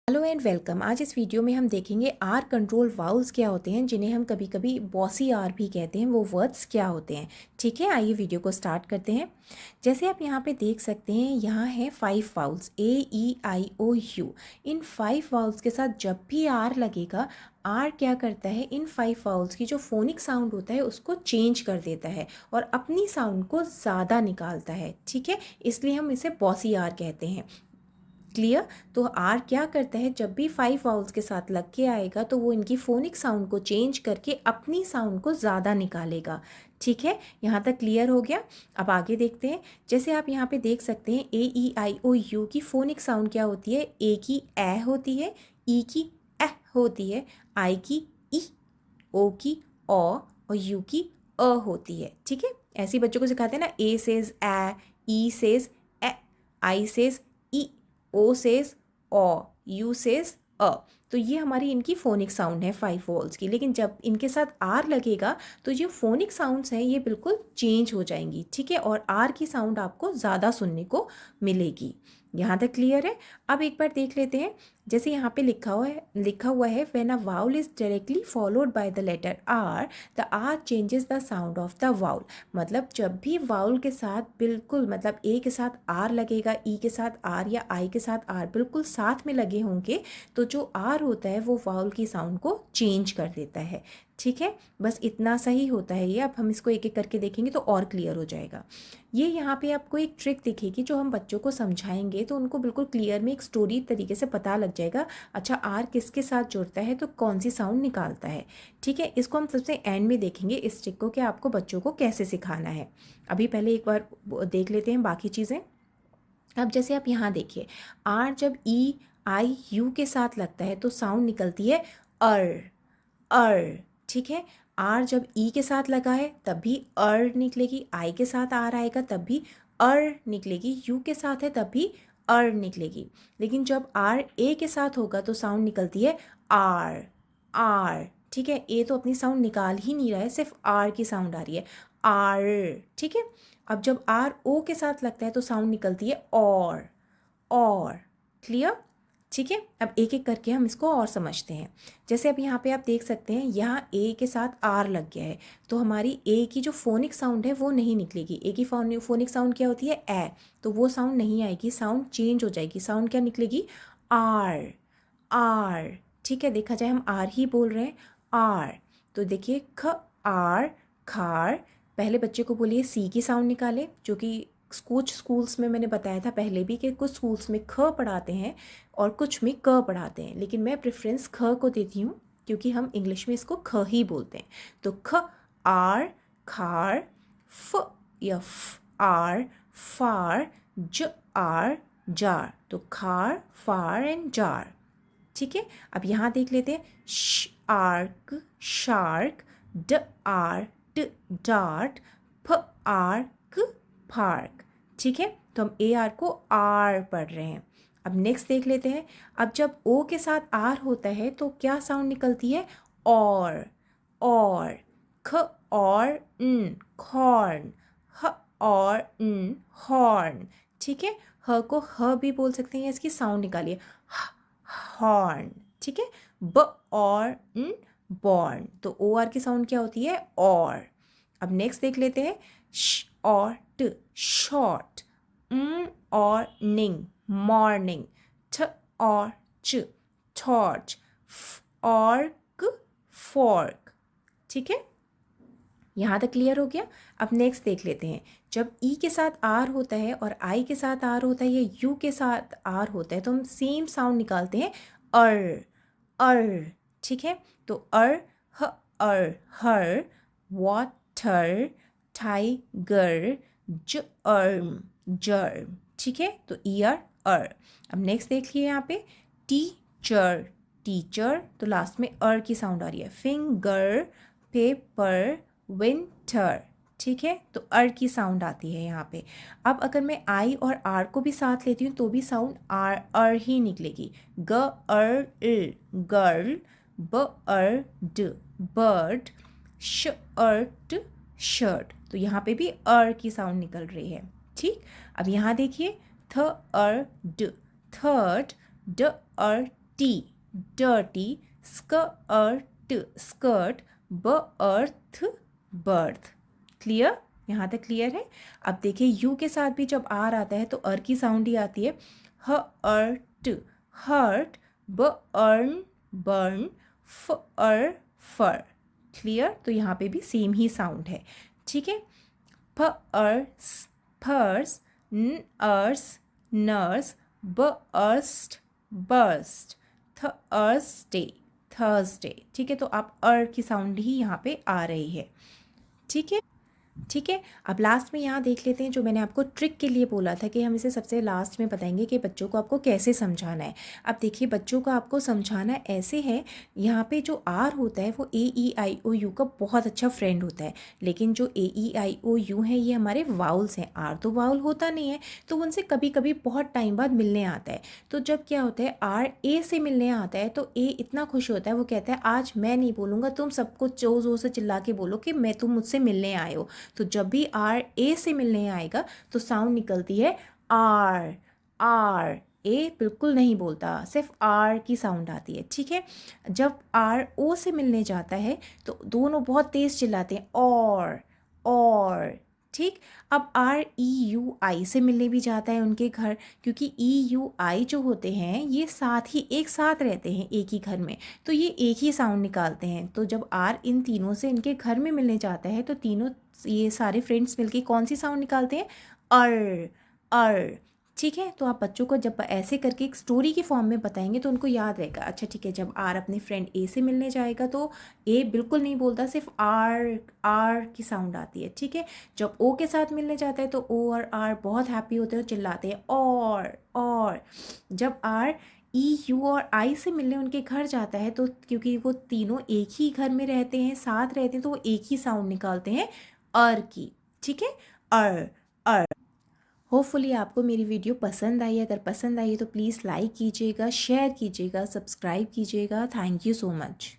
Hello and welcome. आज इस video में हम देखेंगे आर कंट्रोल वाउल्स क्या होते हैं, जिन्हें हम कभी कभी बॉसी आर भी कहते हैं। वो वर्ड्स क्या होते हैं, ठीक है। आइए वीडियो को स्टार्ट करते हैं। जैसे आप यहाँ पे देख सकते हैं, यहाँ है 5 vowels A E I O U। In 5 vowels के साथ जब भी आर लगेगा, आर क्या करता है, इन 5 वाउल्स की जो फोनिक साउंड होता है उसको चेंज कर देता है और अपनी साउंड को ज़्यादा निकालता है, ठीक है। इसलिए हम इसे बॉसी आर कहते हैं। क्लियर। तो आर क्या करता है, जब भी 5 वाउल्स के साथ लग के आएगा तो वो इनकी फोनिक साउंड को चेंज करके अपनी साउंड को ज़्यादा निकालेगा, ठीक है। यहाँ तक क्लियर हो गया। अब आगे देखते हैं। जैसे आप यहाँ पे देख सकते हैं, A E I O U की फोनिक साउंड क्या होती है। ए की ए होती है, ई की ए होती है, आई की ई, ओ की ओ और यू की अ होती है, ठीक है। ऐसे बच्चों को सिखाते हैं ना, A says A, E says A, I says E, O says O, U says uh. तो ये हमारी इनकी फोनिक साउंड है 5 वॉल्स की। लेकिन जब इनके साथ आर लगेगा तो जो फोनिक साउंड्स हैं ये बिल्कुल चेंज हो जाएंगी, ठीक है। और आर की साउंड आपको ज़्यादा सुनने को मिलेगी। यहाँ तक क्लियर है। अब एक बार देख लेते हैं। जैसे यहाँ पे लिखा हुआ है when a vowel is directly followed by the letter R, the R changes the sound of the vowel. मतलब जब भी वाउल के साथ बिल्कुल, मतलब ए के साथ आर लगेगा, ई के साथ आर या आई के साथ आर बिल्कुल साथ में लगे होंगे, तो जो आर होता है वो वाउल की साउंड को चेंज कर देता है, ठीक है। बस इतना सही होता है ये। अब हम इसको एक एक करके देखेंगे तो और क्लियर हो जाएगा। ये यहाँ पे आपको एक ट्रिक दिखेगी जो हम बच्चों को समझाएंगे तो उनको बिल्कुल क्लियर में एक स्टोरी तरीके से पता लग जाएगा। अच्छा, आर किसके साथ जुड़ता है तो कौन सी साउंड निकालता है, ठीक है। इसको हम सबसे एंड में देखेंगे, इस ट्रिक को कि आपको बच्चों को कैसे सिखाना है। अभी पहले एक बार देख लेते हैं बाकी चीज़ें। अब जैसे आप यहाँ देखिए, आर जब E I U के साथ लगता है तो साउंड निकलती है अर, ठीक है। आर जब ई के साथ लगा है तब भी अर निकलेगी, आई के साथ आर आएगा तब भी अर निकलेगी, यू के साथ है तब भी अर निकलेगी। लेकिन जब आर ए के साथ होगा तो साउंड निकलती है आर, ठीक है। ए तो अपनी साउंड निकाल ही नहीं रहा है, सिर्फ आर की साउंड आ रही है, आर, ठीक है। अब जब आर ओ के साथ लगता है तो साउंड निकलती है और, क्लियर, ठीक है। अब एक एक करके हम इसको और समझते हैं। जैसे अब यहाँ पे आप देख सकते हैं, यहाँ ए के साथ आर लग गया है तो हमारी ए की जो फोनिक साउंड है वो नहीं निकलेगी। ए की फोनिक साउंड क्या होती है, ए, तो वो साउंड नहीं आएगी, साउंड चेंज हो जाएगी। साउंड क्या निकलेगी, आर, ठीक है। देखा जाए हम आर ही बोल रहे हैं, आर। तो देखिए ख आर खार। पहले बच्चे को बोलिए सी की साउंड निकाले, जो कि कुछ स्कूल्स में मैंने बताया था पहले भी कि कुछ स्कूल्स में ख पढ़ाते हैं और कुछ में क पढ़ाते हैं, लेकिन मैं प्रेफरेंस ख को देती हूँ क्योंकि हम इंग्लिश में इसको ख ही बोलते हैं। तो ख आर खार, फ या आर फार, ज आर जार। तो खार फार एंड जार, ठीक है। अब यहाँ देख लेते हैं, आर्क शार्क, ड आर्ट डार्ट, फ आर्क पार्क, ठीक है। तो हम ए आर को आर पढ़ रहे हैं। अब नेक्स्ट देख लेते हैं। अब जब ओ के साथ आर होता है तो क्या साउंड निकलती है, और ख और न खॉर्न, ह और न हॉर्न, ठीक है। ह को ह भी बोल सकते हैं, इसकी साउंड निकालिए, हॉर्न, ठीक है। ब और न बॉर्न, तो ओ आर की साउंड क्या होती है, और। अब नेक्स्ट देख लेते हैं, श और ट शॉर्ट, और निंग मॉर्निंग, ठ और च टॉर्च, फ और क फॉर्क, ठीक है। यहाँ तक क्लियर हो गया। अब नेक्स्ट देख लेते हैं। जब ई के साथ आर होता है और आई के साथ आर होता है या यू के साथ आर होता है तो हम सेम साउंड निकालते हैं, अर, ठीक है। तो अर हर, वाटर टाइगर, जर्म, ठीक है। तो ई आर अर। अब नेक्स्ट देखिए यहाँ पे, टीचर, तो लास्ट में अर की साउंड आ रही है, फिंगर पेपर विंटर, ठीक है। तो अर की साउंड आती है यहाँ पे। अब अगर मैं आई और आर को भी साथ लेती हूँ तो भी साउंड अर ही निकलेगी, girl, bird bird, shirt shirt. तो यहाँ पे भी अर की साउंड निकल रही है, ठीक। अब यहाँ देखिए, थर्ड, ड T dirty, skirt skirt, birth birth. Clear? यहाँ तक क्लियर है? अब देखिए यू के साथ भी जब आर आता है तो अर की साउंड ही आती है। हर्ट हर्ट, बर्न बर्न, फर फर। क्लियर? तो यहाँ पे भी सेम ही साउंड है। ठीक है। Purse purse, nurse nurse, burst burst, Thursday Thursday. ठीक है, तो आप अर की साउंड ही यहाँ पे आ रही है। ठीक है। ठीक है। अब लास्ट में यहाँ देख लेते हैं, जो मैंने आपको ट्रिक के लिए बोला था कि हम इसे सबसे लास्ट में बताएंगे कि बच्चों को आपको कैसे समझाना है। अब देखिए बच्चों को आपको समझाना ऐसे है, यहाँ पे जो आर होता है वो ए ई आई ओ यू का बहुत अच्छा फ्रेंड होता है, लेकिन जो ए ई आई ओ यू है ये हमारे वाउल्स हैं। आर तो वाउल होता नहीं है, तो उनसे कभी कभी बहुत टाइम बाद मिलने आता है। तो जब क्या होता है आर ए से मिलने आता है तो ए इतना खुश होता है, वो कहता है आज मैं नहीं बोलूँगा, तुम सबको जोर जोर से चिल्ला के बोलो कि मैं तुम मुझसे मिलने आए हो। तो जब भी आर ए से मिलने आएगा तो साउंड निकलती है आर आर। ए बिल्कुल नहीं बोलता, सिर्फ आर की साउंड आती है। ठीक है। जब आर ओ से मिलने जाता है तो दोनों बहुत तेज चिल्लाते हैं और। ठीक। अब आर ई यू आई से मिलने भी जाता है उनके घर, क्योंकि ई यू आई जो होते हैं ये साथ ही एक साथ रहते हैं एक ही घर में, तो ये एक ही साउंड निकालते हैं। तो जब आर इन तीनों से इनके घर में मिलने जाता है तो तीनों ये सारे फ्रेंड्स मिलके कौन सी साउंड निकालते हैं? अर। ठीक है। तो आप बच्चों को जब ऐसे करके एक स्टोरी की फॉर्म में बताएंगे तो उनको याद रहेगा। अच्छा ठीक है, जब आर अपने फ्रेंड ए से मिलने जाएगा तो ए बिल्कुल नहीं बोलता, सिर्फ आर की साउंड आती है। ठीक है। जब ओ के साथ मिलने जाता है तो ओ और आर बहुत हैप्पी होते हैं और चिल्लाते हैं और। जब आर ई यू और आई से मिलने उनके घर जाता है तो क्योंकि वो तीनों एक ही घर में रहते हैं, साथ रहते हैं, तो वो एक ही साउंड निकालते हैं अर की। ठीक है। अर अर। होपफुली आपको मेरी वीडियो पसंद आई। अगर पसंद आई है तो प्लीज़ लाइक कीजिएगा, शेयर कीजिएगा, सब्सक्राइब कीजिएगा। Thank you so much.